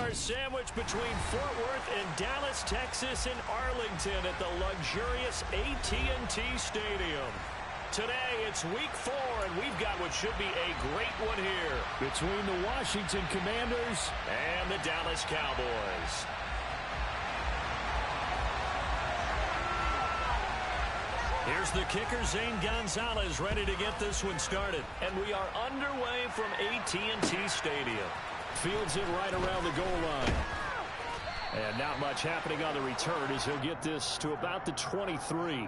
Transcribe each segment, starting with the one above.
$1 sandwich between Fort Worth and Dallas, Texas, and Arlington at the luxurious AT&T Stadium. Today, it's week 4, and we've got what should be a great one here between the Washington Commanders and the Dallas Cowboys. Here's the kicker, Zane Gonzalez, ready to get this one started. And we are underway from AT&T Stadium. Fields it right around the goal line. And not much happening on the return as he'll get this to about the 23.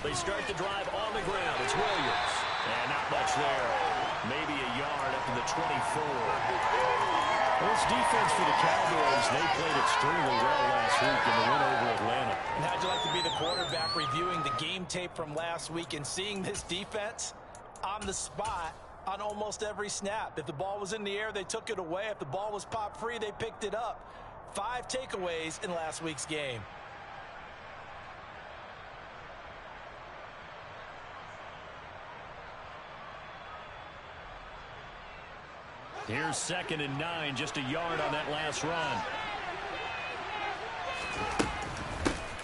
They start the drive on the ground. It's Williams. And not much there. Maybe a yard up to the 24. Well, this defense for the Cowboys, they played extremely well last week in the win over Atlanta. And how'd you like to be the quarterback reviewing the game tape from last week and seeing this defense on the spot on almost every snap? If the ball was in the air, they took it away. If the ball was popped free, they picked it up. 5 takeaways in last week's game. Here's 2nd and 9, just a yard on that last run.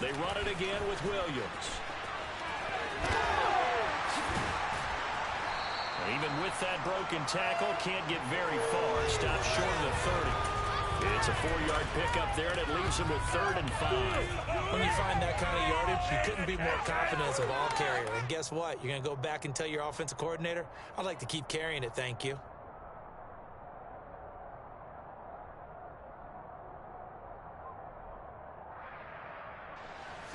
They run it again with Williams. Even with that broken tackle, can't get very far. Stops short of the 30. It's a 4-yard pickup there, and it leaves him with 3rd and 5. When you find that kind of yardage, you couldn't be more confident as a ball carrier. And guess what? You're going to go back and tell your offensive coordinator, I'd like to keep carrying it, thank you.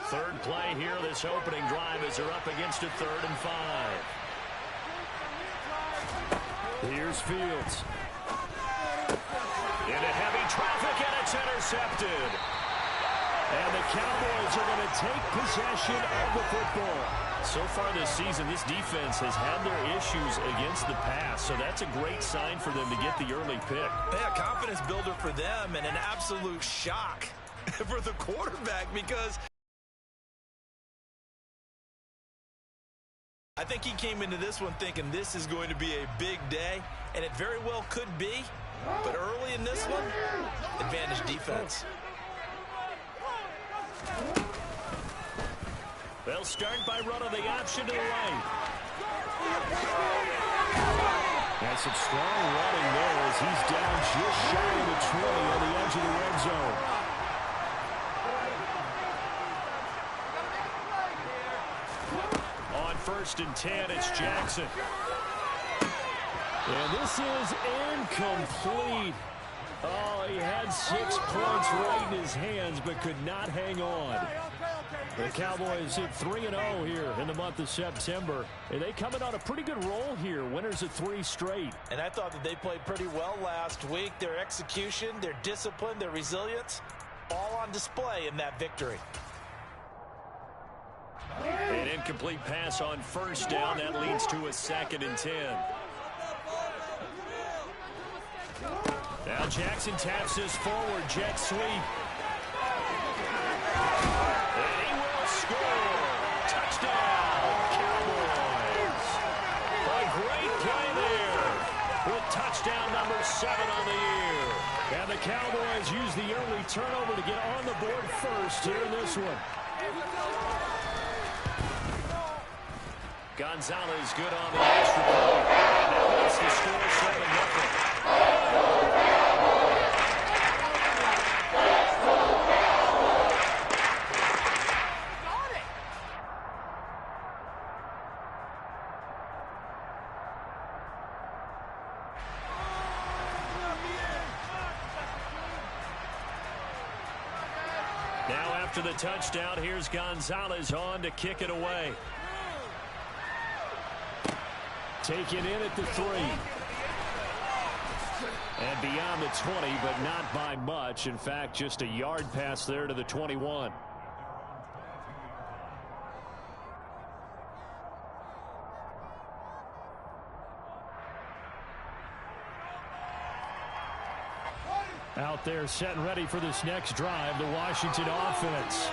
Third play here, this opening drive as they're up against a 3rd and 5. Here's Fields. Into heavy traffic, and it's intercepted. And the Cowboys are going to take possession of the football. So far this season, this defense has had their issues against the pass, so that's a great sign for them to get the early pick. Yeah, confidence builder for them and an absolute shock for the quarterback because I think he came into this one thinking this is going to be a big day, and it very well could be. But early in this one, advantage defense. They'll start by running the option to the right. That's some strong running there as he's down just shy of the 20 on the edge of the red zone. On 1st and 10, it's Jackson. And this is incomplete. Oh, he had 6 points right in his hands, but could not hang on. The Cowboys hit 3-0 here in the month of September. And they come in on a pretty good roll here. Winners of 3 straight. And I thought that they played pretty well last week. Their execution, their discipline, their resilience, all on display in that victory. An incomplete pass on 1st down. That leads to a 2nd and 10. Now Jackson taps this forward jet sweep. And he will score. Touchdown, Cowboys. A great play there with touchdown number 7 on the year. And the Cowboys use the early turnover to get on the board first here in this one. Gonzalez good on the extra point. And now it's the score 7-0. Now after the touchdown, here's Gonzalez on to kick it away. Taken in at the 3. And beyond the 20, but not by much. In fact, just a yard pass there to the 21. Out there set and ready for this next drive, the Washington offense.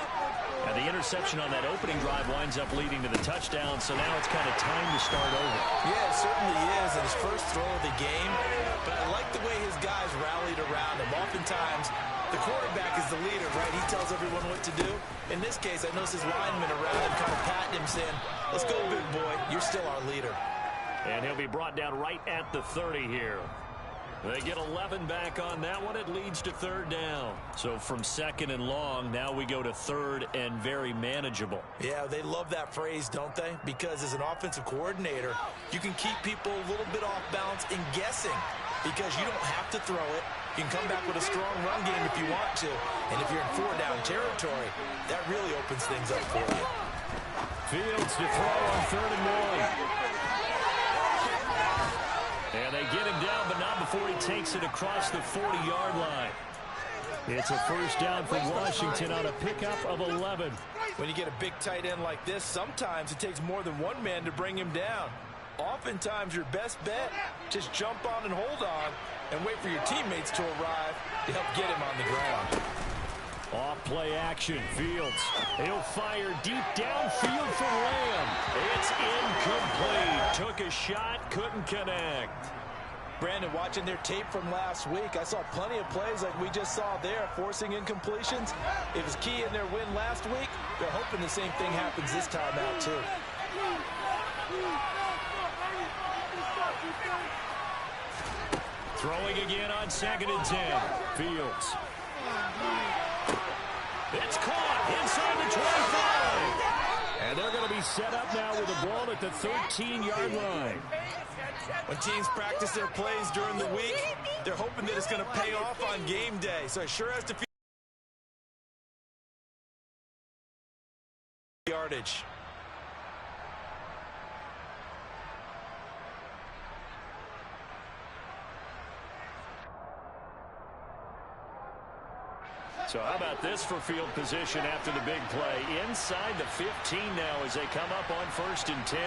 And the interception on that opening drive winds up leading to the touchdown, so now it's kind of time to start over. Yeah, it certainly is, and his first throw of the game. But I like the way his guys rallied around him. Oftentimes, the quarterback is the leader, right? He tells everyone what to do. In this case, I noticed his linemen around him kind of patting him, saying, let's go, big boy. You're still our leader. And he'll be brought down right at the 30 here. They get 11 back on that one. It leads to third down. So from second and long, now we go to third and very manageable. Yeah, they love that phrase, don't they? Because as an offensive coordinator, you can keep people a little bit off balance and guessing because you don't have to throw it. You can come back with a strong run game if you want to. And if you're in four-down territory, that really opens things up for you. Fields to throw on third and one. And they get him down, but not before he takes it across the 40-yard line. It's a first down for Washington on a pickup of 11. When you get a big tight end like this, sometimes it takes more than one man to bring him down. Oftentimes, your best bet, just jump on and hold on and wait for your teammates to arrive to help get him on the ground. Off-play action, Fields. He'll fire deep downfield for Lamb. It's incomplete. Took a shot, couldn't connect. Brandon, watching their tape from last week, I saw plenty of plays like we just saw there, forcing incompletions. It was key in their win last week. They're hoping the same thing happens this time out, too. Throwing again on second and 10. Fields. It's caught inside the 25. And they're going to be set up now with the ball at the 13-yard line. When teams practice their plays during the week, they're hoping that it's going to pay off on game day. So it sure has to feel yardage. So how about this for field position after the big play? Inside the 15 now as they come up on first and 10.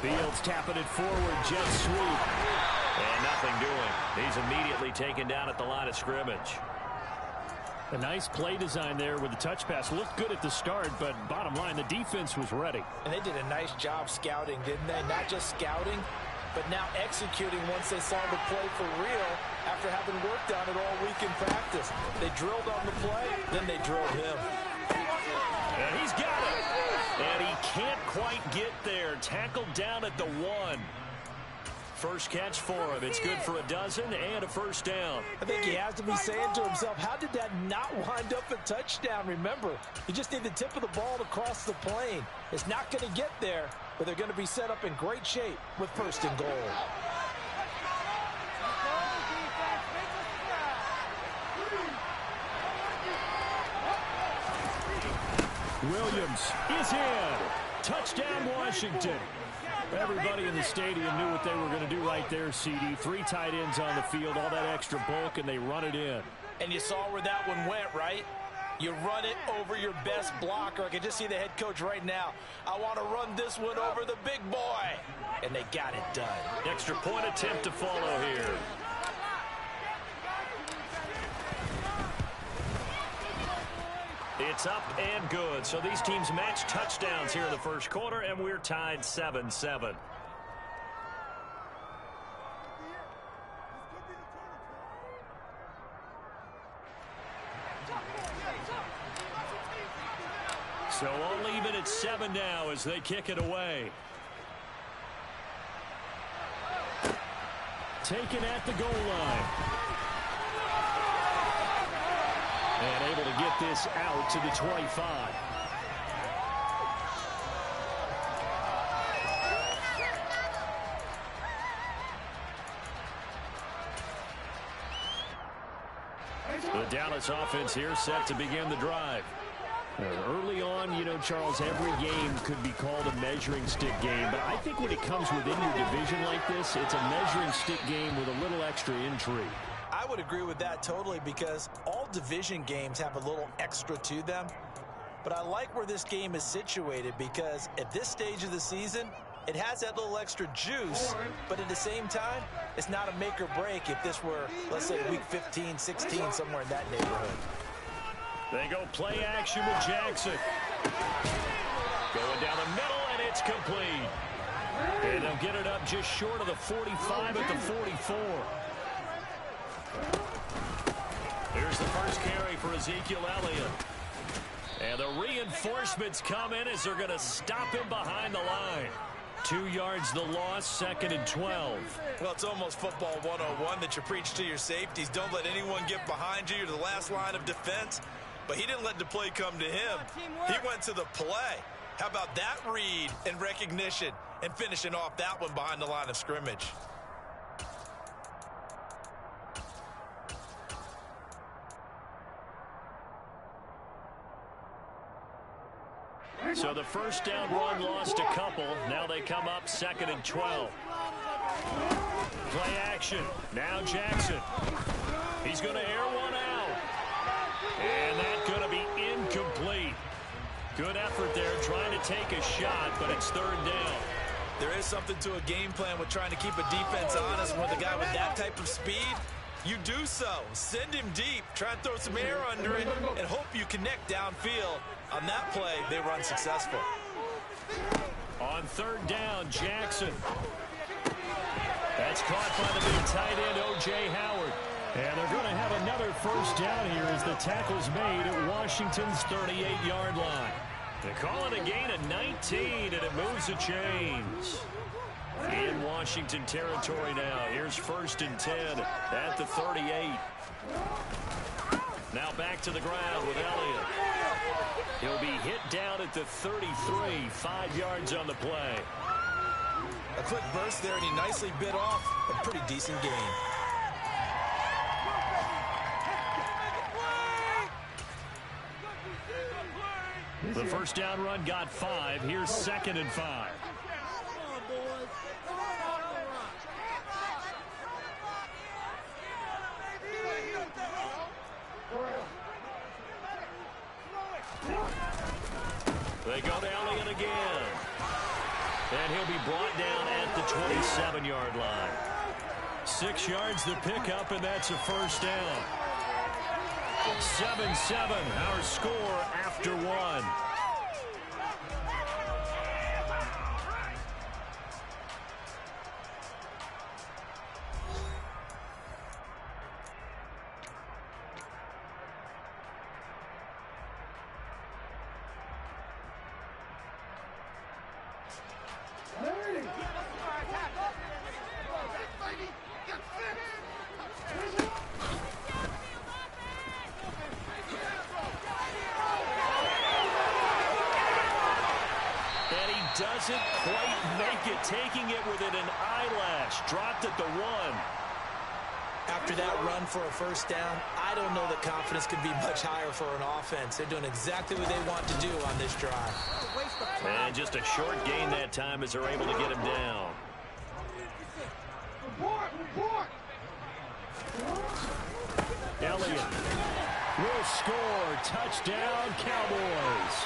Fields tapping it forward, jet sweep. And nothing doing. He's immediately taken down at the line of scrimmage. A nice play design there with the touch pass. Looked good at the start, but bottom line, the defense was ready. And they did a nice job scouting, didn't they? Not just scouting, but now executing once they saw the play for real after having worked on it all week in practice. They drilled on the play, then they drilled him. And he's got it. And he can't quite get there. Tackled down at the 1. First catch for him. It's good for a dozen and a first down. I think he has to be saying to himself, how did that not wind up a touchdown? Remember, you just need the tip of the ball to cross the plane. It's not going to get there, but they're going to be set up in great shape with first and goal. Williams is in. Touchdown, Washington. Everybody in the stadium knew what they were going to do right there, CD. 3 tight ends on the field, all that extra bulk, and they run it in. And you saw where that one went, right? You run it over your best blocker. I can just see the head coach right now. I want to run this one over the big boy. And they got it done. Extra point attempt to follow here. It's up and good. So these teams match touchdowns here in the first quarter, and we're tied 7-7. So all even at 7 now as they kick it away. Taken at the goal line. And able to get this out to the 25. The Dallas offense here set to begin the drive. Early on, you know, Charles, every game could be called a measuring stick game. But I think when it comes within your division like this, it's a measuring stick game with a little extra intrigue. I would agree with that totally because all division games have a little extra to them. But I like where this game is situated because at this stage of the season, It has that little extra juice, but at the same time, it's not a make or break if this were, let's say, week 15, 16, somewhere in that neighborhood. They go play action with Jackson. Going down the middle, and it's complete. And they'll get it up just short of the 45 at the 44. Here's the first carry for Ezekiel Elliott. And the reinforcements come in as they're going to stop him behind the line. 2 yards the loss, 2nd and 12. Well, it's almost football 101 that you preach to your safeties. Don't let anyone get behind you. You're the last line of defense. But he didn't let the play come to him. He went to the play. How about that read and recognition and finishing off that one behind the line of scrimmage? So the first down run lost a couple. Now they come up 2nd and 12. Play action. Now Jackson. He's going to air one out. And that's going to be incomplete. Good effort there trying to take a shot, but it's 3rd down. There is something to a game plan with trying to keep a defense honest. With a guy with that type of speed, you do so. Send him deep. Try and throw some air under it and hope you connect downfield. On that play, they run successful. On 3rd down, Jackson. That's caught by the big tight end, O.J. Howard. And they're going to have another first down here as the tackle's made at Washington's 38-yard line. They call it a gain of 19, and it moves the chains. In Washington territory now. Here's 1st and 10 at the 38. Now back to the ground with Elliott. He'll be hit down at the 33, 5 yards on the play. A quick burst there, and he nicely bit off a pretty decent gain. The first down run got 5. Here's 2nd and 5. They go to Elliott again. And he'll be brought down at the 27-yard line. 6 yards the pickup, and that's a first down. 7-7, our score after 1. Doesn't quite make it, taking it within an eyelash. Dropped at the 1. After that run for a first down, I don't know that confidence could be much higher for an offense. They're doing exactly what they want to do on this drive. And just a short gain that time as they're able to get him down. Elliott will score. Touchdown, Cowboys.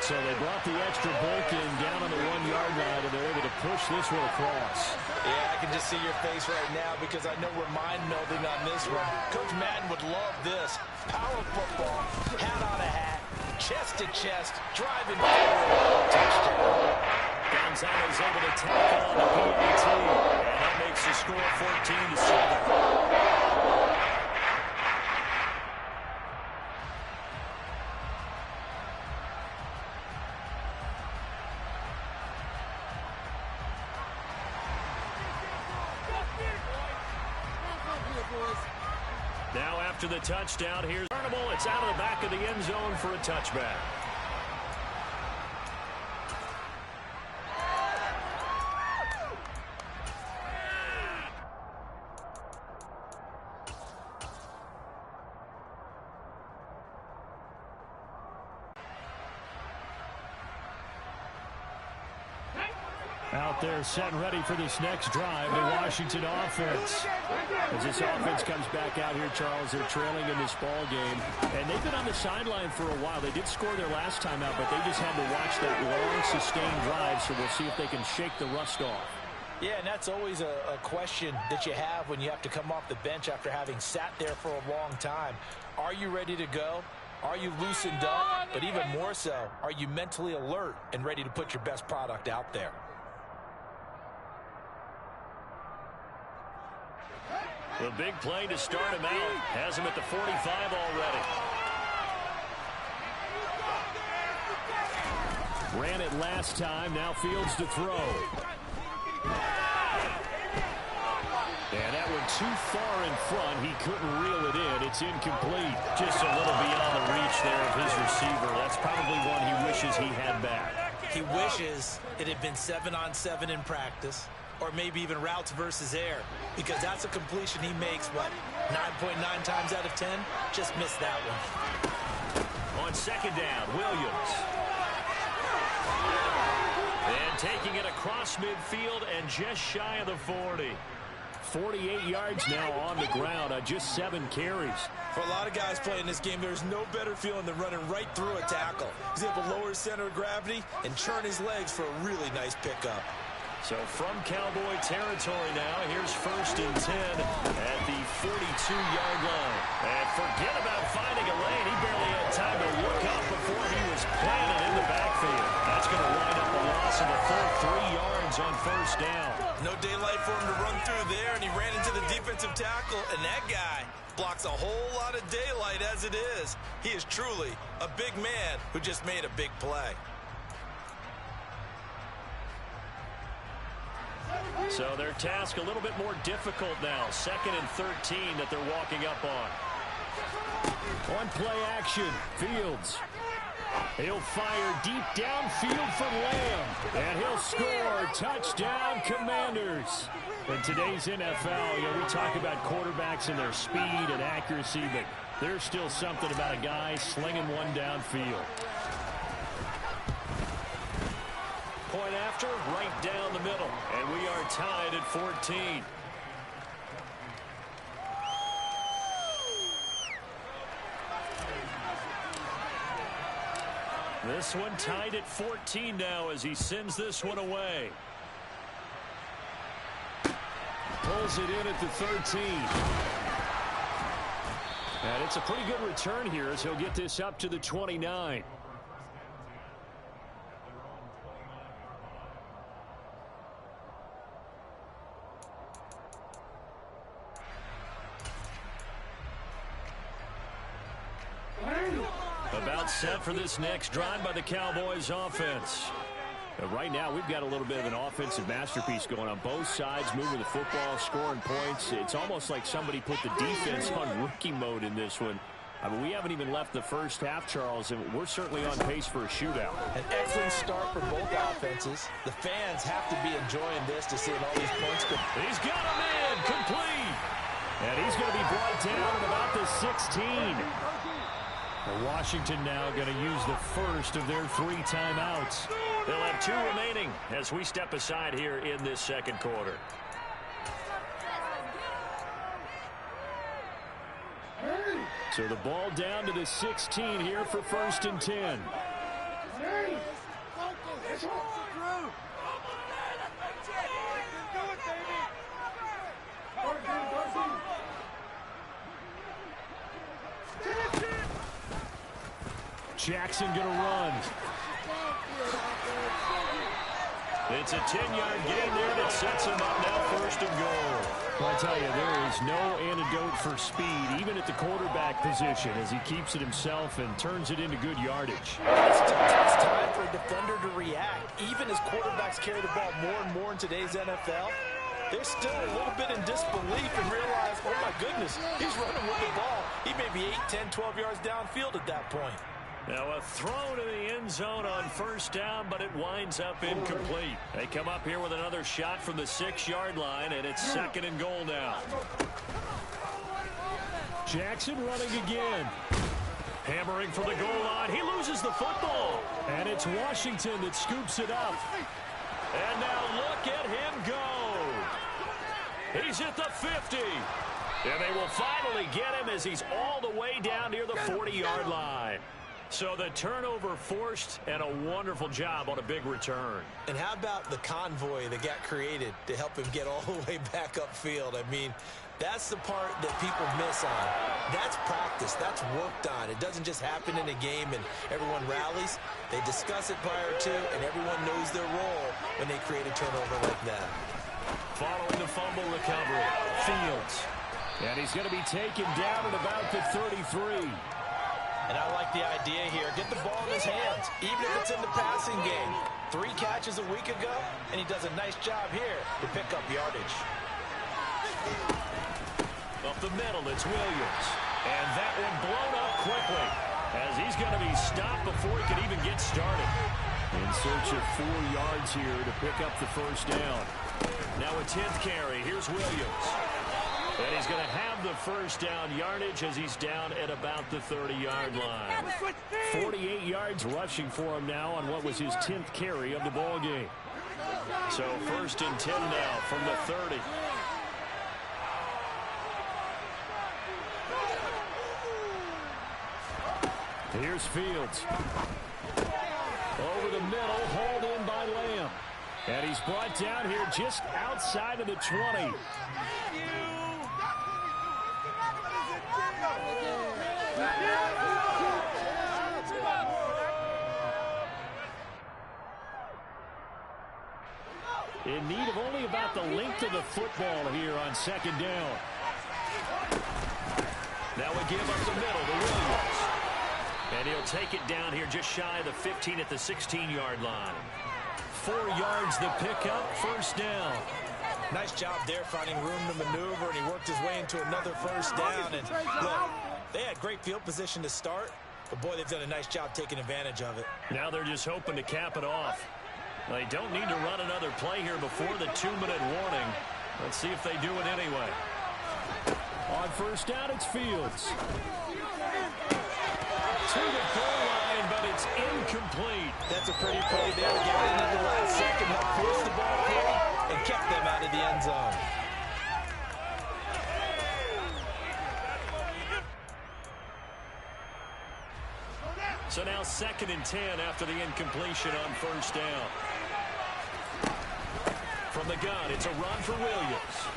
So they brought the extra break in down on the 1-yard line, and they're able to push this one across. Yeah, I can just see your face right now because I know we're mind-melding on this one. Coach Madden would love this. Power football, hat on a hat, chest to chest, driving forward, touchdown. Gonzalez able to tackle on the PAT, and that makes the score 14-7. Now after the touchdown, here's Arnable. It's out of the back of the end zone for a touchback. Out there set and ready for this next drive, the Washington offense. As this offense comes back out here, Charles, they're trailing in this ball game. And they've been on the sideline for a while. They did score their last time out, but they just had to watch that long, sustained drive, so we'll see if they can shake the rust off. Yeah, and that's always a question that you have when you have to come off the bench after having sat there for a long time. Are you ready to go? Are you loosened up? But even more so, are you mentally alert and ready to put your best product out there? The big play to start him out. Has him at the 45 already. Ran it last time. Now Fields to throw. And that one too far in front. He couldn't reel it in. It's incomplete. Just a little beyond the reach there of his receiver. That's probably one he wishes he had back. He wishes it had been 7-on-7 in practice, or maybe even routes versus air, because that's a completion he makes, what, 9.9 times out of 10? Just missed that one. On second down, Williams. And taking it across midfield and just shy of the 40. 48 yards now on the ground on just 7 carries. For a lot of guys playing this game, there's no better feeling than running right through a tackle. He's able to lower his center of gravity and churn his legs for a really nice pickup. So from Cowboy territory now, here's 1st and 10 at the 42-yard line. And forget about finding a lane. He barely had time to look up before he was planted in the backfield. That's going to wind up a loss of a full 3 yards on 1st down. No daylight for him to run through there, and he ran into the defensive tackle, and that guy blocks a whole lot of daylight as it is. He is truly a big man who just made a big play. So their task a little bit more difficult now. 2nd and 13 that they're walking up on. On play action, Fields. He'll fire deep downfield for Lamb. And he'll score. Touchdown, Commanders. In today's NFL, we talk about quarterbacks and their speed and accuracy, but there's still something about a guy slinging one downfield. Point after, right down the middle. And we are tied at 14. This one tied at 14 now as he sends this one away. Pulls it in at the 13. And it's a pretty good return here as he'll get this up to the 29. About set for this next drive by the Cowboys offense. Right now, we've got a little bit of an offensive masterpiece going on. Both sides moving the football, scoring points. It's almost like somebody put the defense on rookie mode in this one. I mean, we haven't even left the first half, Charles, and we're certainly on pace for a shootout. An excellent start for both offenses. The fans have to be enjoying this to see all these points go. He's got him in, complete. And he's going to be brought down at about the 16. Washington now going to use the first of their 3 timeouts. They'll have 2 remaining as we step aside here in this second quarter. So the ball down to the 16 here for 1st and 10. Jackson going to run. It's a 10-yard gain there that sets him up now 1st and goal. Well, I tell you, there is no antidote for speed, even at the quarterback position, as he keeps it himself and turns it into good yardage. It's time for a defender to react. Even as quarterbacks carry the ball more and more in today's NFL, they're still a little bit in disbelief and realize, oh my goodness, he's running with the ball. He may be 8, 10, 12 yards downfield at that point. Now a throw to the end zone on 1st down, but it winds up incomplete. They come up here with another shot from the 6-yard line, and it's 2nd and goal now. Jackson running again. Hammering for the goal line. He loses the football. And it's Washington that scoops it up. And now look at him go. He's at the 50. And they will finally get him as he's all the way down near the 40-yard line. So the turnover forced, and a wonderful job on a big return. And how about the convoy that got created to help him get all the way back upfield? I mean, that's the part that people miss on. That's practice. That's worked on. It doesn't just happen in a game and everyone rallies. They discuss it prior to, and everyone knows their role when they create a turnover like that. Following the fumble recovery, Fields. And he's going to be taken down at about the 33. And I like the idea here. Get the ball in his hands, even if it's in the passing game. 3 catches a week ago, and he does a nice job here to pick up yardage. Up the middle, it's Williams. And that one blown up quickly as he's going to be stopped before he can even get started. In search of 4 yards here to pick up the first down. Now a 10th carry. Here's Williams. And he's going to have the first down yardage as he's down at about the 30-yard line. 48 yards rushing for him now on what was his 10th carry of the ball game. So 1st and 10 now from the 30. Here's Fields. Over the middle, hauled in by Lamb. And he's brought down here just outside of the 20. In need of only about the length of the football here on 2nd down. Now we give up the middle to Williams. And he'll take it down here just shy of the 15 at the 16-yard line. 4 yards the pickup, 1st down. Nice job there finding room to maneuver, and he worked his way into another 1st down. And look, they had great field position to start, but boy, they've done a nice job taking advantage of it. Now they're just hoping to cap it off. They don't need to run another play here before the 2-minute warning. Let's see if they do it anyway. On 1st down, it's Fields. To the goal line, but it's incomplete. That's a pretty play there. Got in at the last second, helped force the ball play, and kept them out of the end zone. So now 2nd and 10 after the incompletion on 1st down. From the gun, it's a run for Williams.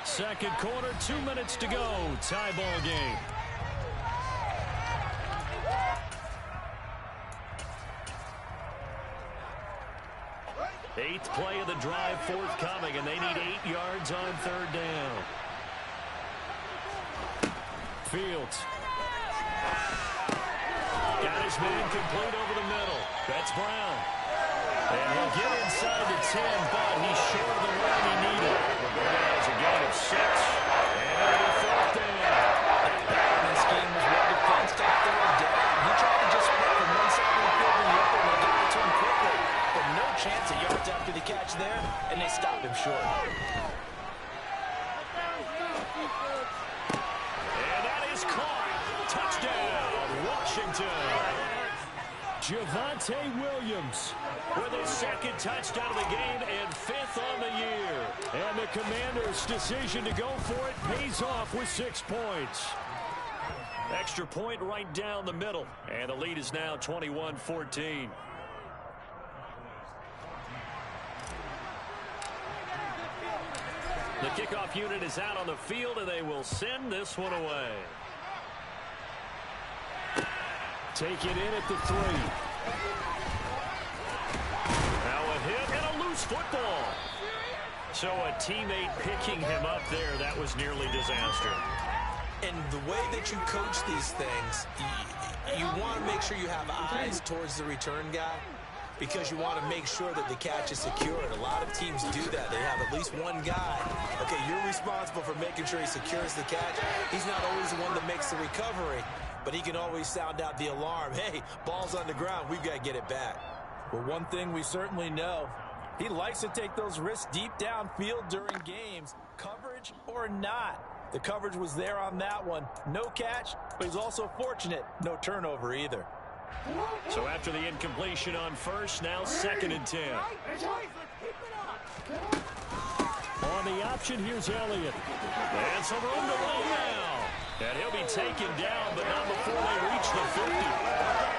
2nd quarter, 2 minutes to go. Tie ball game. Eighth play of the drive forthcoming, and they need 8 yards on 3rd down. Fields. Got his man complete over the middle. That's Brown. And he'll get inside the 10, but he's short of the run he needed. Roberto has a gain of 6. And it'll be 4th down. That pattern scheme was well defensed off the way down. He tried to just split from one side of the field to the other, and they got it to him quickly. But no chance of yards after the catch there, and they stopped him short. And that is caught. Touchdown, Washington. Javonte Williams With his 2nd touchdown of the game and 5th on the year. And the Commanders' decision to go for it pays off with 6 points. Extra point right down the middle. And the lead is now 21-14. The kickoff unit is out on the field, and they will send this one away. Take it in at the 3. Now a hit and a loose football. So a teammate picking him up there, that was nearly disaster. And the way that you coach these things, you want to make sure you have eyes towards the return guy, because you want to make sure that the catch is secured. A lot of teams do that. They have at least one guy. Okay, you're responsible for making sure he secures the catch. He's not always the one that makes the recovery, but he can always sound out the alarm. Hey, ball's on the ground. We've got to get it back. Well, one thing we certainly know, he likes to take those risks deep downfield during games, coverage or not. The coverage was there on that one. No catch, but he's also fortunate. No turnover either. So after the incompletion on first, now 2nd and 10. On the option, here's Elliott. And some room to run now. And he'll be taken down, but not before they reach the 50.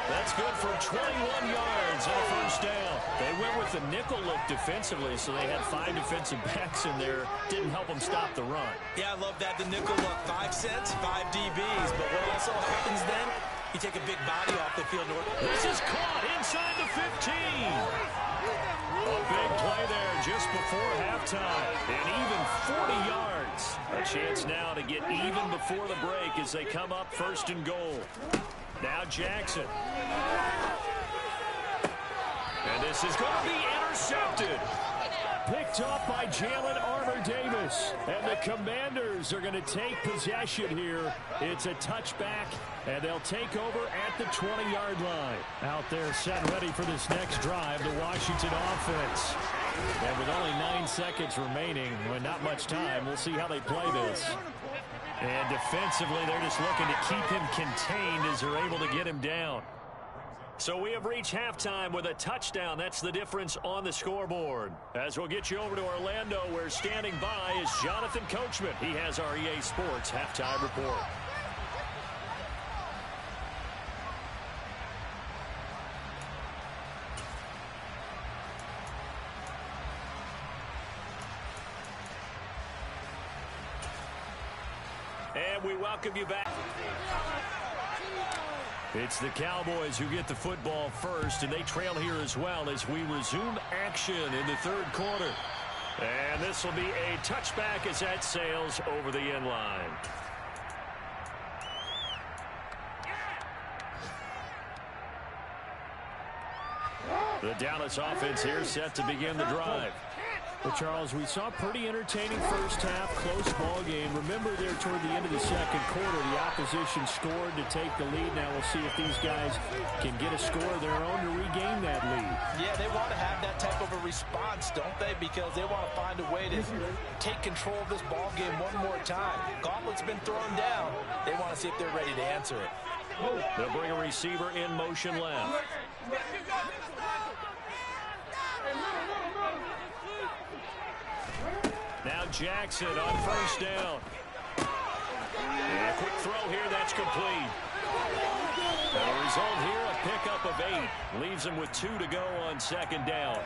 That's good for 21 yards and a first down. They went with the nickel look defensively, so they had 5 defensive backs in there. Didn't help them stop the run. Yeah, I love that. The nickel look, 5 cents, 5 DBs. But what also happens then, you take a big body off the field. This is caught inside the 15. A big play there just before halftime. And even 40 yards. A chance now to get even before the break as they come up 1st and goal. Now Jackson. And this is going to be intercepted. Picked off by Jalen Armour-Davis. And the Commanders are going to take possession here. It's a touchback, and they'll take over at the 20-yard line. Out there set ready for this next drive, the Washington offense. And with only 9 seconds remaining, well, not much time, we'll see how they play this. And defensively, they're just looking to keep him contained as they're able to get him down. So we have reached halftime with a touchdown. That's the difference on the scoreboard. As we'll get you over to Orlando, where standing by is Jonathan Coachman. He has our EA Sports halftime report. And we welcome you back. It's the Cowboys who get the football first, and they trail here as well as we resume action in the 3rd quarter. And this will be a touchback as that sails over the end line. The Dallas offense here set to begin the drive. Well, Charles, we saw a pretty entertaining first half, close ball game. Remember there toward the end of the 2nd quarter, the opposition scored to take the lead. Now we'll see if these guys can get a score of their own to regain that lead. Yeah, they want to have that type of a response, don't they? Because they want to find a way to take control of this ball game one more time. Gauntlet's been thrown down. They want to see if they're ready to answer it. They'll bring a receiver in motion left. Now Jackson on first down. And a quick throw here, that's complete. And the result here, a pickup of 8. Leaves them with 2 to go on 2nd down.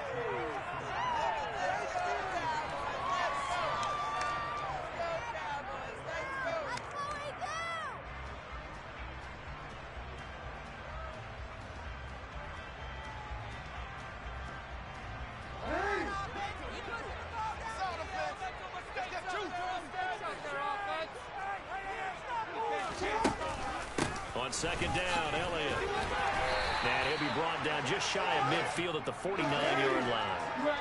On 2nd down, Elliott. And he'll be brought down just shy of midfield at the 49-yard line.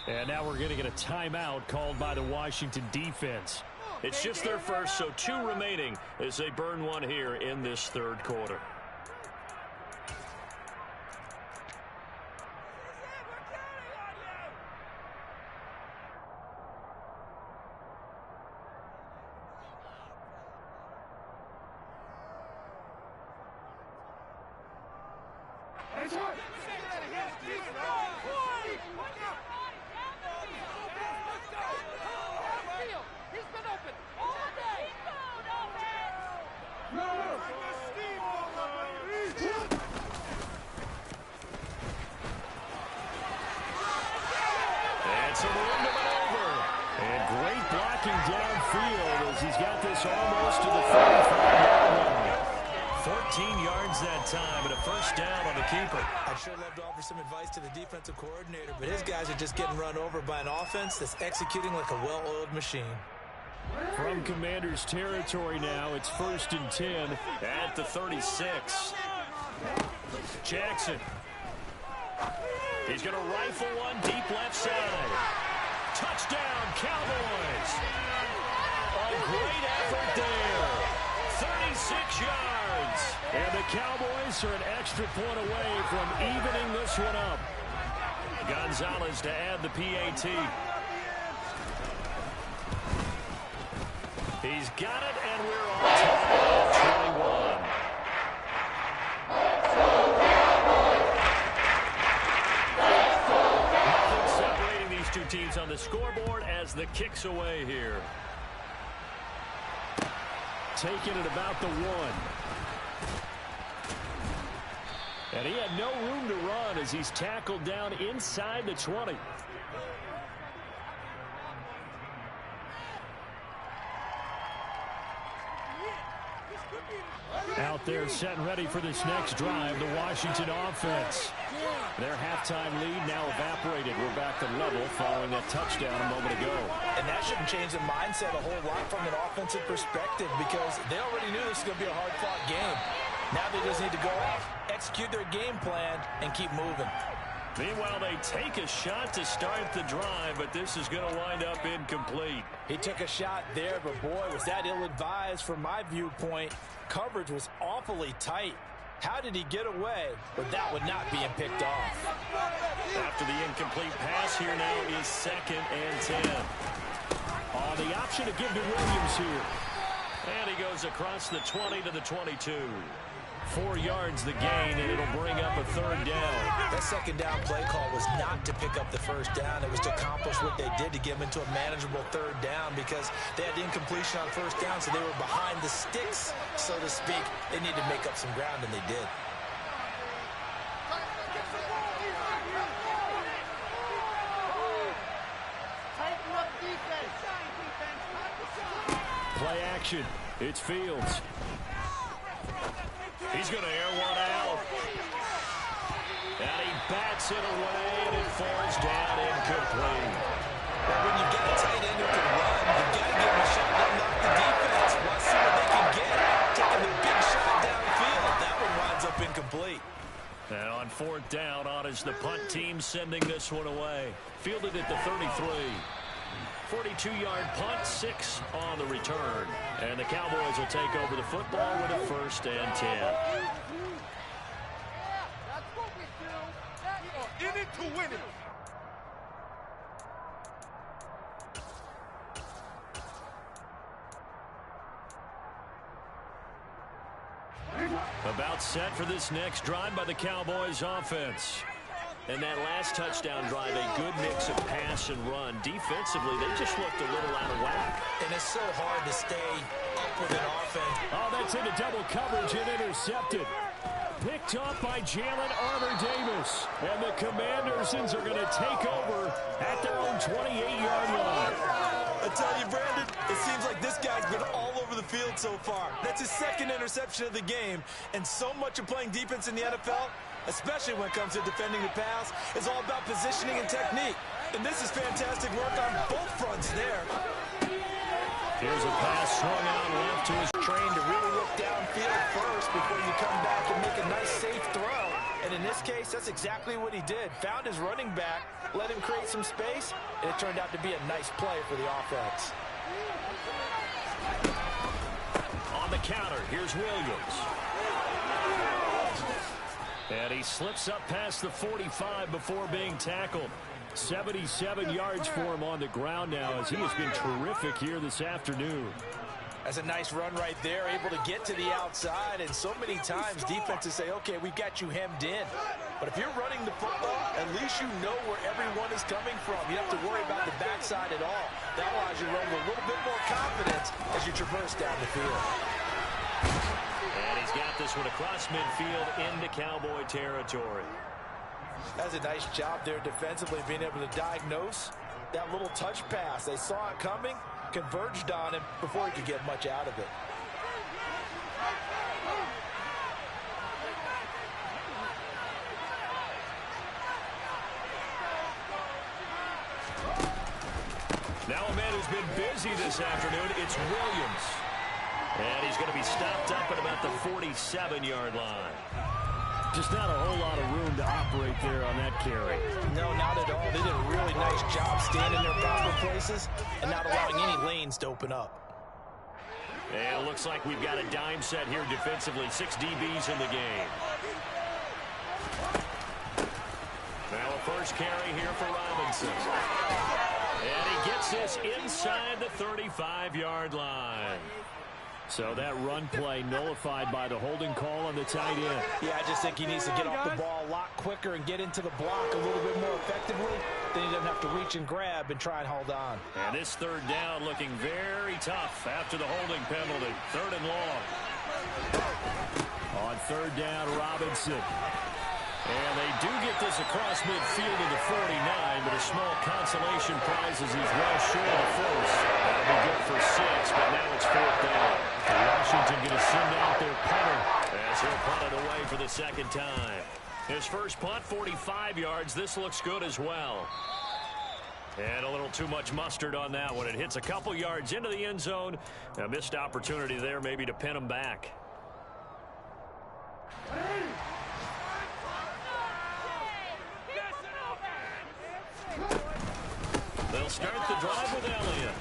And now we're going to get a timeout called by the Washington defense. It's just their first, so 2 remaining as they burn one here in this 3rd quarter. Some room to maneuver. And great blocking downfield as he's got this almost to the 45-yard line. 14 yards that time and a first down on the keeper. I'd sure love to offer some advice to the defensive coordinator, but his guys are just getting run over by an offense that's executing like a well-oiled machine. From Commanders territory now, it's 1st and 10 at the 36. Jackson. He's going to rifle one deep left side. Touchdown, Cowboys. A great effort there. 6 yards. And the Cowboys are an extra point away from evening this one up. Gonzalez to add the PAT. He's got it, and we're on top of 21. Nothing separating these two teams on the scoreboard as the kick's away here. Taking it about the 1. And he had no room to run as he's tackled down inside the 20. Out there set and ready for this next drive, the Washington offense. Their halftime lead now evaporated. We're back to level following a touchdown a moment ago. And that shouldn't change the mindset a whole lot from an offensive perspective because they already knew this was going to be a hard-fought game. Now they just need to go out, execute their game plan, and keep moving. Meanwhile, they take a shot to start the drive, but this is going to wind up incomplete. He took a shot there, but boy, was that ill-advised from my viewpoint. Coverage was awfully tight. How did he get away with that one not being picked off? After the incomplete pass, here now is 2nd and 10. The option to give to Williams here. And he goes across the 20 to the 22. 4 yards the gain, and it'll bring up a 3rd down. That 2nd down play call was not to pick up the 1st down. It was to accomplish what they did to get them into a manageable 3rd down because they had incompletion on 1st down, so they were behind the sticks, so to speak. They needed to make up some ground, and they did. Play action. It's Fields. He's going to air one out. And he bats it away, and it falls down incomplete. Well, when you've got a tight end who can run, you've got to give him a shot to unlock the defense. Let's see what they can get. Taking the big shot downfield. That one winds up incomplete. And on 4th down, on is the punt team sending this one away. Fielded at the 33. 42-yard punt, 6 on the return. And the Cowboys will take over the football with a 1st and 10. That's what we do. We are in it to win it. About set for this next drive by the Cowboys offense. And that last touchdown drive, a good mix of pass and run. Defensively, they just looked a little out of whack. And it's so hard to stay up with an offense. Oh, that's into double coverage and intercepted. Picked up by Jalen Armour-Davis. And the Commandersons are going to take over at their own 28-yard line. I tell you, Brandon, it seems like this guy's been all over the field so far. That's his 2nd interception of the game. And so much of playing defense in the NFL, especially when it comes to defending the pass, is all about positioning and technique. And this is fantastic work on both fronts there. Here's a pass swung out left to his Trained to really look downfield first before you come back and make a nice, safe throw. And in this case, that's exactly what he did. Found his running back, let him create some space, and it turned out to be a nice play for the offense. on the counter. Here's Williams. And he slips up past the 45 before being tackled. 77 yards for him on the ground now as he has been terrific here this afternoon. That's a nice run right there, able to get to the outside. And so many times defenses say, okay, we've got you hemmed in. But if you're running the football, at least you know where everyone is coming from. You don't have to worry about the backside at all. That allows you to run with a little bit more confidence as you traverse down the field. And he's got this one across midfield into Cowboy territory. That's a nice job there defensively, being able to diagnose that little touch pass. They saw it coming, converged on him before he could get much out of it. Now a man who's been busy this afternoon, it's Williams. And he's going to be stopped up at about the 47-yard line. Just not a whole lot of room to operate there on that carry. No, not at all. They did a really nice job standing in their proper places and not allowing any lanes to open up. And it looks like we've got a dime set here defensively. 6 DBs in the game. Now a first carry here for Robinson. And he gets this inside the 35-yard line. So that run play nullified by the holding call on the tight end. Yeah, I just think he needs to get off the ball a lot quicker and get into the block a little bit more effectively. Then he doesn't have to reach and grab and try and hold on. And this third down looking very tough after the holding penalty. 3rd and long. On 3rd down, Robinson. And they do get this across midfield to the 49, but a small consolation prize as he's well short of the first. That'll be good for 6, but now it's 4th down. Washington going to send out their punter as he'll punt it away for the 2nd time. His first punt, 45 yards. This looks good as well. And a little too much mustard on that one. It hits a couple yards into the end zone. A missed opportunity there maybe to pin him back. They'll start the drive with Elliott.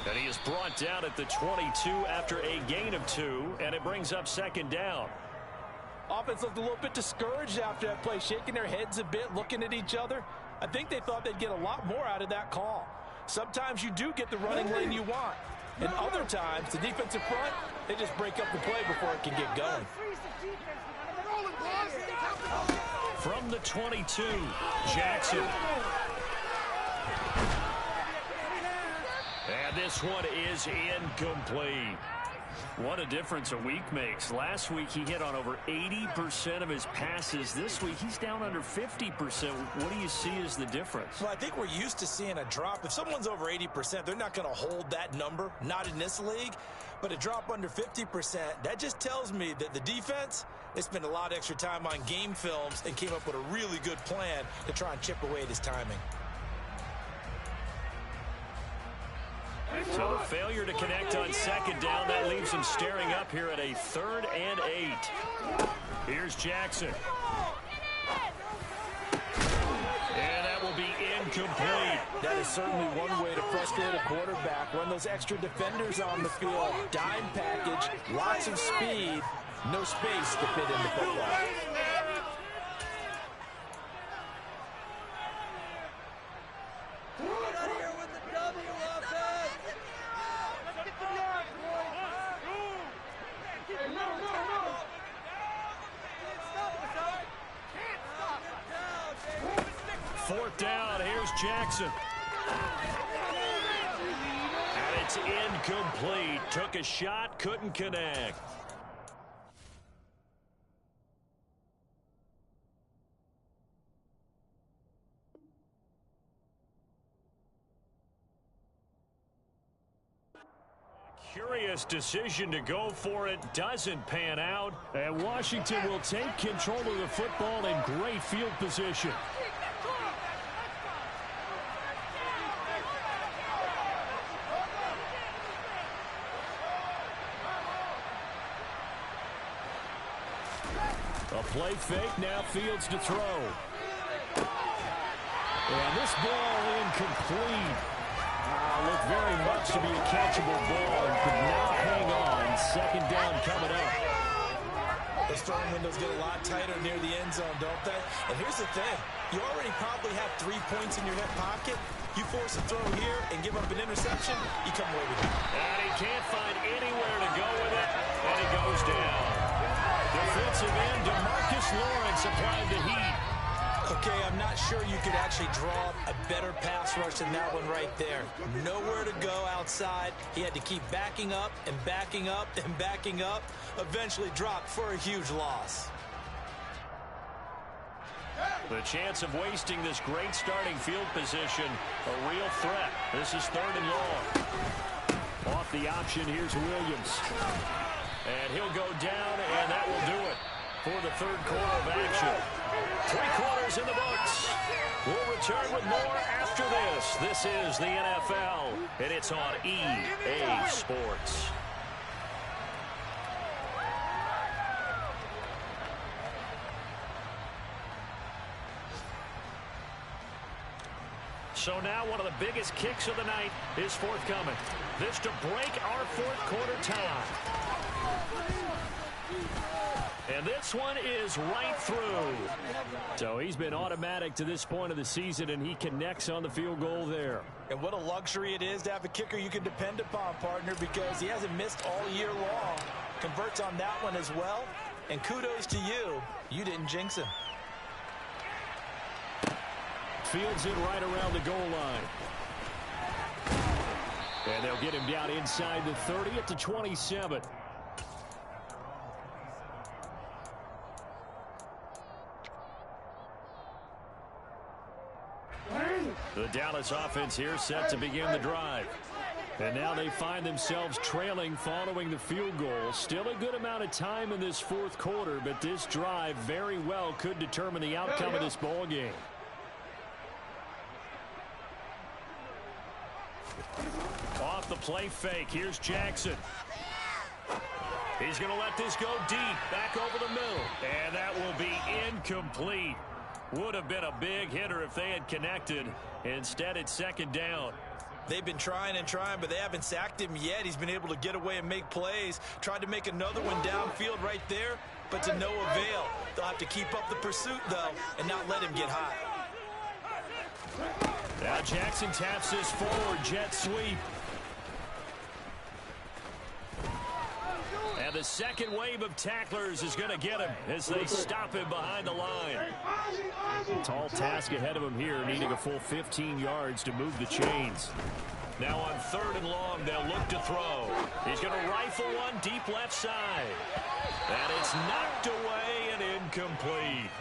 And he is brought down at the 22 after a gain of 2, and it brings up 2nd down. Offense looked a little bit discouraged after that play, shaking their heads a bit, looking at each other. I think they thought they'd get a lot more out of that call. Sometimes you do get the running lane you want. And other times, the defensive front, they just break up the play before it can get going. From the 22, Jackson. And this one is incomplete. What a difference a week makes. Last week he hit on over 80% of his passes. This week he's down under 50%. What do you see as the difference? Well, I think we're used to seeing a drop. If someone's over 80%, they're not going to hold that number, not in this league. But a drop under 50%, that just tells me that the defense, they spent a lot of extra time on game films and came up with a really good plan to try and chip away at his timing. So the failure to connect on 2nd down, that leaves him staring up here at a 3rd and 8. Here's Jackson. And that will be incomplete. That is certainly one way to frustrate a quarterback. Run those extra defenders on the field. Dime package, lots of speed, no space to fit in the football. Jackson. And it's incomplete. Took a shot, couldn't connect. Curious decision to go for it. Doesn't pan out. And Washington will take control of the football in great field position. A play fake, now Fields to throw. And this ball incomplete. Looked very much to be a catchable ball and could not hang on. 2nd down coming up. Those throwing windows get a lot tighter near the end zone, don't they? And here's the thing. You already probably have 3 points in your hip pocket. You force a throw here and give up an interception, you come away with it. And he can't find anywhere to go with it, and he goes down. Defensive end DeMarcus Lawrence applied the heat. Okay, I'm not sure you could actually draw a better pass rush than that one right there. Nowhere to go outside. He had to keep backing up and backing up and backing up. Eventually dropped for a huge loss. The chance of wasting this great starting field position, a real threat. This is 3rd and long. Off the option, here's Williams. And he'll go down, and that will do it for the 3rd quarter of action. 3 quarters in the books. We'll return with more after this. This is the NFL, and it's on EA Sports. So now one of the biggest kicks of the night is forthcoming. This to break our fourth quarter tie. And this one is right through. So he's been automatic to this point of the season, and he connects on the field goal there. And what a luxury it is to have a kicker you can depend upon, partner, because he hasn't missed all year long. Converts on that one as well. And kudos to you. You didn't jinx him. Fields it right around the goal line. And they'll get him down inside the 30 at the 27. The Dallas offense here set to begin the drive. And now they find themselves trailing following the field goal. Still a good amount of time in this fourth quarter, but this drive very well could determine the outcome of this ball game. Off the play fake. Here's Jackson. He's going to let this go deep. Back over the middle. And that will be incomplete. Would have been a big hitter if they had connected. Instead, it's second down. They've been trying and trying, but they haven't sacked him yet. He's been able to get away and make plays. Tried to make another one downfield right there, but to no avail. They'll have to keep up the pursuit, though, and not let him get hot. Now Jackson taps this forward, jet sweep. And the second wave of tacklers is going to get him as they stop him behind the line. Tall task ahead of him here, needing a full 15 yards to move the chains. Now on 3rd and long, they'll look to throw. He's going to rifle one deep left side. And it's knocked away and incomplete.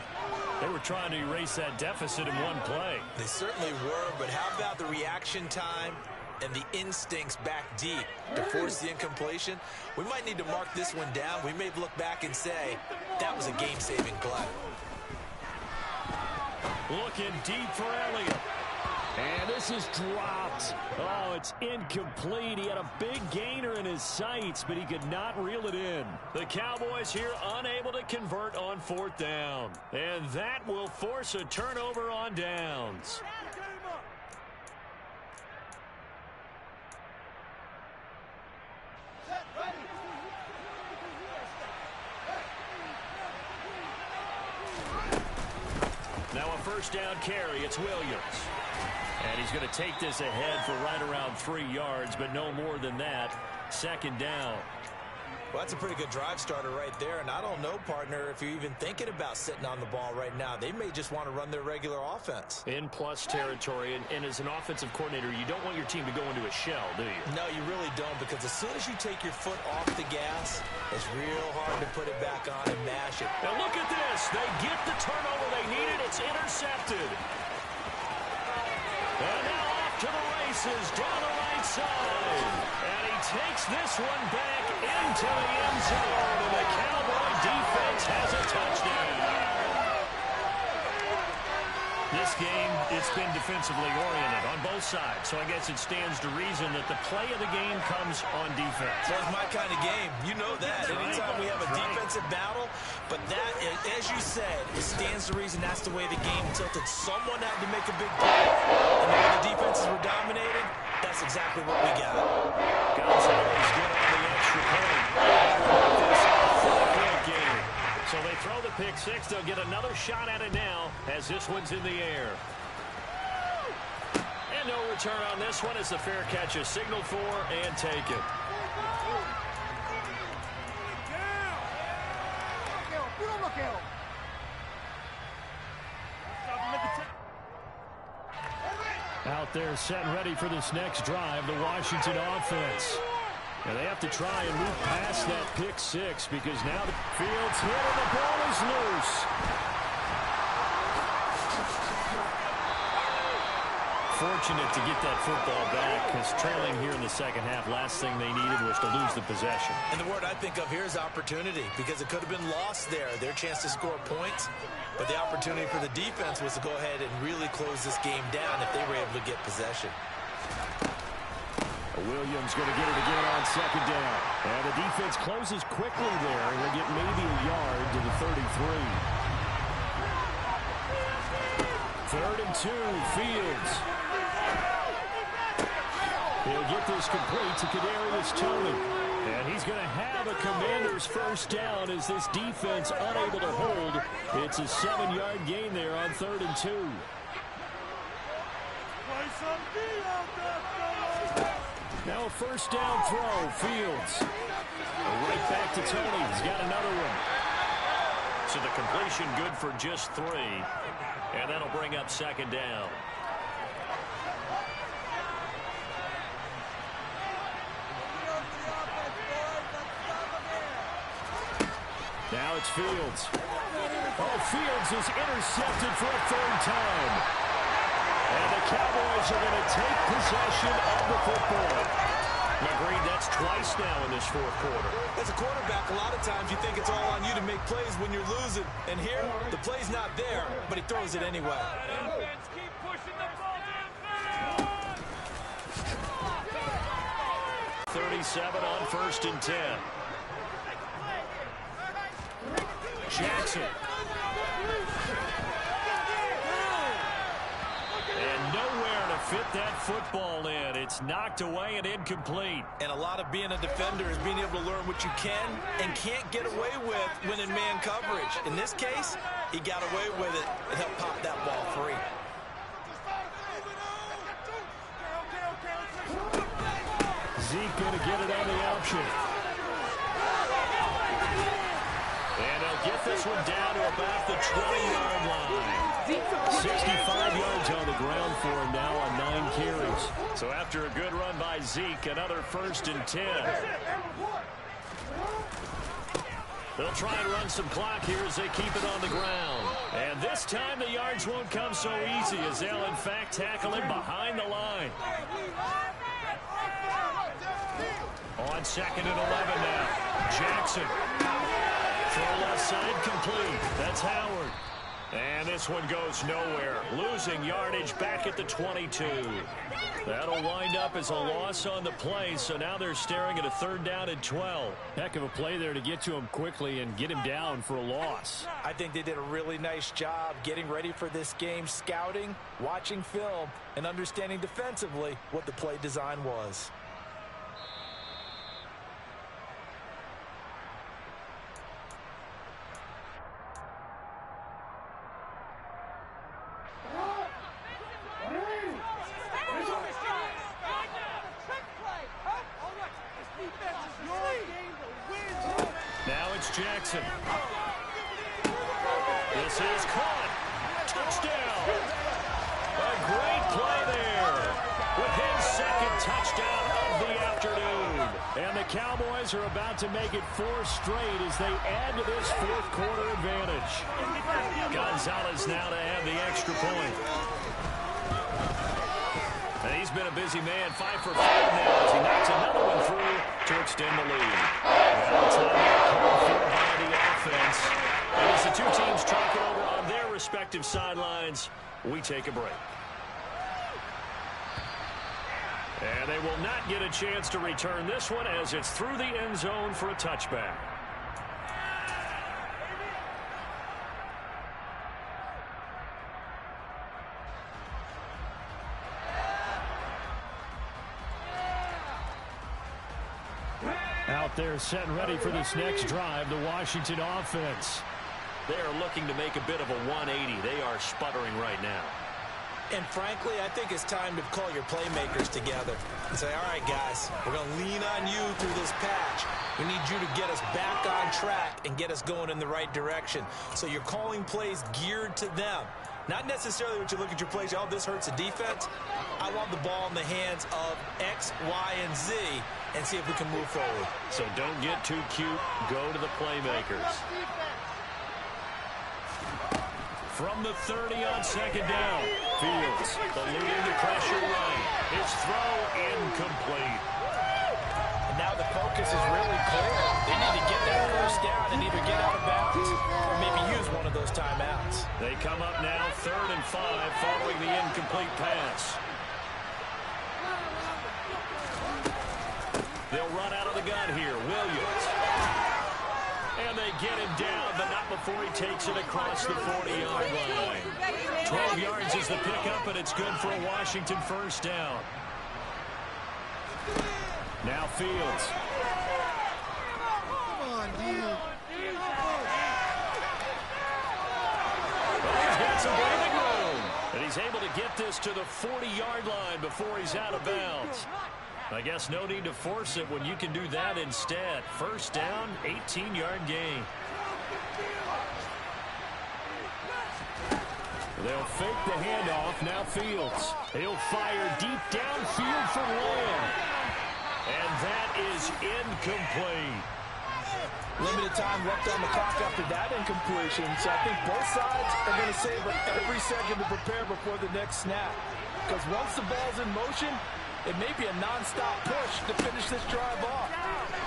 They were trying to erase that deficit in one play. They certainly were, but how about the reaction time and the instincts back deep to force the incompletion? We might need to mark this one down. We may look back and say that was a game-saving play. Looking deep for Elliott. And this is dropped. Oh, it's incomplete. He had a big gainer in his sights, but he could not reel it in. The Cowboys here unable to convert on 4th down. And that will force a turnover on downs. Now a 1st down carry. It's Williams. And he's going to take this ahead for right around 3 yards, but no more than that. 2nd down. Well, that's a pretty good drive starter right there. And I don't know, partner, if you're even thinking about sitting on the ball right now. They may just want to run their regular offense. In plus territory. And as an offensive coordinator, you don't want your team to go into a shell, do you? No, you really don't, because as soon as you take your foot off the gas, it's real hard to put it back on and mash it. Now look at this. They get the turnover they needed. It's intercepted. And now off to the races down the right side. And he takes this one back into the end zone. And the Cowboy defense has a touchdown. This game, it's been defensively oriented on both sides. So I guess it stands to reason that the play of the game comes on defense. That's my kind of game. You know that. Anytime we have a defensive battle, but that, as you said, it stands to reason that's the way the game tilted. Someone had to make a big play, and the way the defenses were dominated, that's exactly what we got. Gonzalez good on the extra point. This is a 4-point game. So they throw the pick six. They'll get another shot at it now as this one's in the air. And no return on this one as the fair catch is signaled for and taken. Out there set and ready for this next drive, the Washington offense. And they have to try and move past that pick six because now the field's hit and the ball is loose. Fortunate to get that football back because trailing here in the second half, last thing they needed was to lose the possession. And the word I think of here is opportunity, because it could have been lost there, their chance to score points. But the opportunity for the defense was to go ahead and really close this game down if they were able to get possession. Williams going to get it again on 2nd down. And the defense closes quickly there. And they'll get maybe a yard to the 33. 3rd and 2, Fields. He'll get this complete to Kadarius Toney. And he's going to have a Commanders first down as this defense unable to hold. It's a 7-yard gain there on 3rd and 2. Now a first down throw, Fields. Right back to Toney. He's got another one. So the completion good for just 3. And that'll bring up 2nd down. Now it's Fields. Oh, Fields is intercepted for a 3rd time. And the Cowboys are going to take possession of the football. Agreed, that's twice now in this 4th quarter. As a quarterback, a lot of times you think it's all on you to make plays when you're losing. And here, the play's not there, but he throws it anyway. Keep pushing the ball downfield. 37 on 1st and 10. Jackson. And nowhere to fit that football in. It's knocked away and incomplete. And a lot of being a defender is being able to learn what you can and can't get away with when in man coverage. In this case, he got away with it and helped pop that ball free. Zeke going to get it on the option. And they'll get this one down to about the 20-yard line. 65 yards on the ground for him now on 9 carries. So after a good run by Zeke, another 1st and 10. They'll try and run some clock here as they keep it on the ground. And this time the yards won't come so easy as they'll in fact tackle him behind the line. On 2nd and 11 now. Jackson. Throw left side complete. That's Howard. And this one goes nowhere. Losing yardage back at the 22. That'll wind up as a loss on the play, so now they're staring at a 3rd down and 12. Heck of a play there to get to him quickly and get him down for a loss. I think they did a really nice job getting ready for this game, scouting, watching film, and understanding defensively what the play design was. Jackson. This is caught. Touchdown. A great play there with his 2nd touchdown of the afternoon. And the Cowboys are about to make it 4 straight as they add to this 4th quarter advantage. Gonzalez now to add the extra point. And he's been a busy man, 5 for 5 now as he knocks another one through to extend the lead. Well, time by the offense. And as the two teams talk it over on their respective sidelines, we take a break. And they will not get a chance to return this one as it's through the end zone for a touchback. Out there set and ready for this next drive, the Washington offense. They are looking to make a bit of a 180. They are sputtering right now. And frankly, I think it's time to call your playmakers together and say, all right, guys, we're going to lean on you through this patch. We need you to get us back on track and get us going in the right direction. So you're calling plays geared to them. Not necessarily when you look at your plays, oh, this hurts the defense. I want the ball in the hands of X, Y, and Z and see if we can move forward. So don't get too cute. Go to the playmakers. From the 30 on 2nd down. Fields eluding the pressure right. His throw incomplete. And now the focus is really clear. They need to get that first down and either get out of bounds or maybe use one of those timeouts. They come up now 3rd and 5 following the incomplete pass. They'll run out of the gun here. Williams. And they get him down, but not before he takes it across the 40-yard line. 12 yards is the pickup, and it's good for a Washington first down. Now Fields. Come on, dude. He's got some breathing room. And he's able to get this to the 40-yard line before he's out of bounds. I guess no need to force it when you can do that instead. First down, 18-yard gain. They'll fake the handoff. Now Fields. He'll fire deep downfield for Lamb. And that is incomplete. Limited time left on the clock after that incompletion. So I think both sides are going to savor every second to prepare before the next snap. Because once the ball's in motion, it may be a non-stop push to finish this drive off.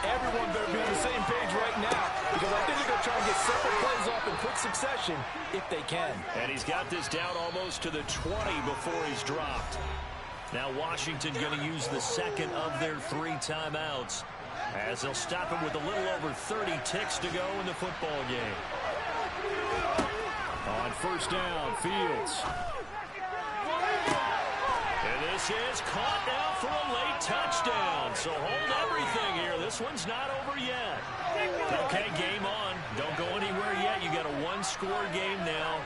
Everyone better be on the same page right now, because I think they're going to try and get several plays off in quick succession if they can. And he's got this down almost to the 20 before he's dropped. Now Washington going to use the second of their 3 timeouts, as they'll stop him with a little over 30 ticks to go in the football game. On first down, Fields. And this is caught now for a late touchdown. So hold everything here. This one's not over yet. Okay, game on. Don't go anywhere yet. You got a 1-score game now.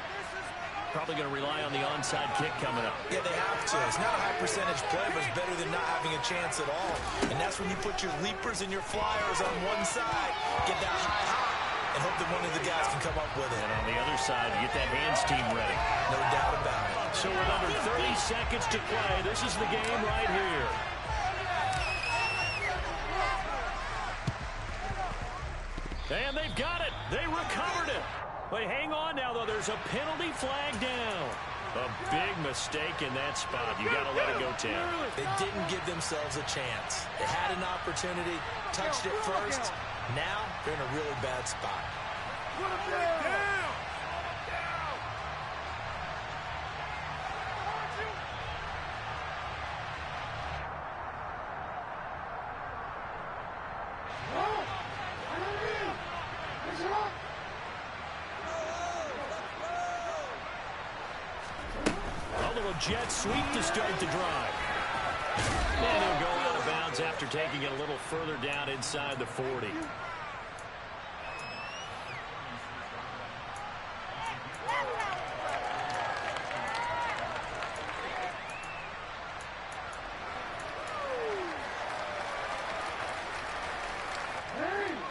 Probably going to rely on the onside kick coming up. Yeah, they have to. It's not a high percentage play, but it's better than not having a chance at all. And that's when you put your leapers and your flyers on one side, get that high hop, and hope that one of the guys can come up with it. And on the other side, you get that hands team ready. No doubt about it. So with under 30 seconds to play, this is the game right here. And they've got it. They recovered it. But hang on now, though. There's a penalty flag down. A big mistake in that spot. You got to let it go, Tim. They didn't give themselves a chance. They had an opportunity, touched it first. Now they're in a really bad spot. Jet sweep to start the drive. And he'll go out of bounds after taking it a little further down inside the 40.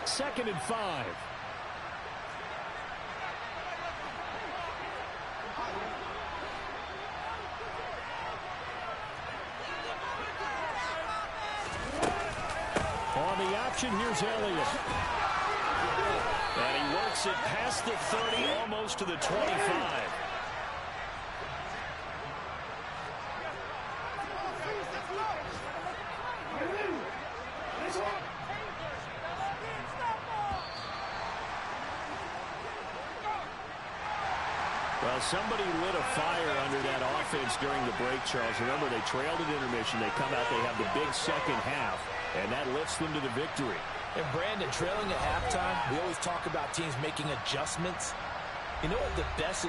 Second and 5. Here's Elliott. And he works it past the 30, almost to the 25. Well, somebody lit a fire under that offense during the break, Charles. Remember, they trailed at intermission. They come out, they have the big second half, and that lifts them to the victory. And Brandon, trailing at halftime, we always talk about teams making adjustments. You know what the best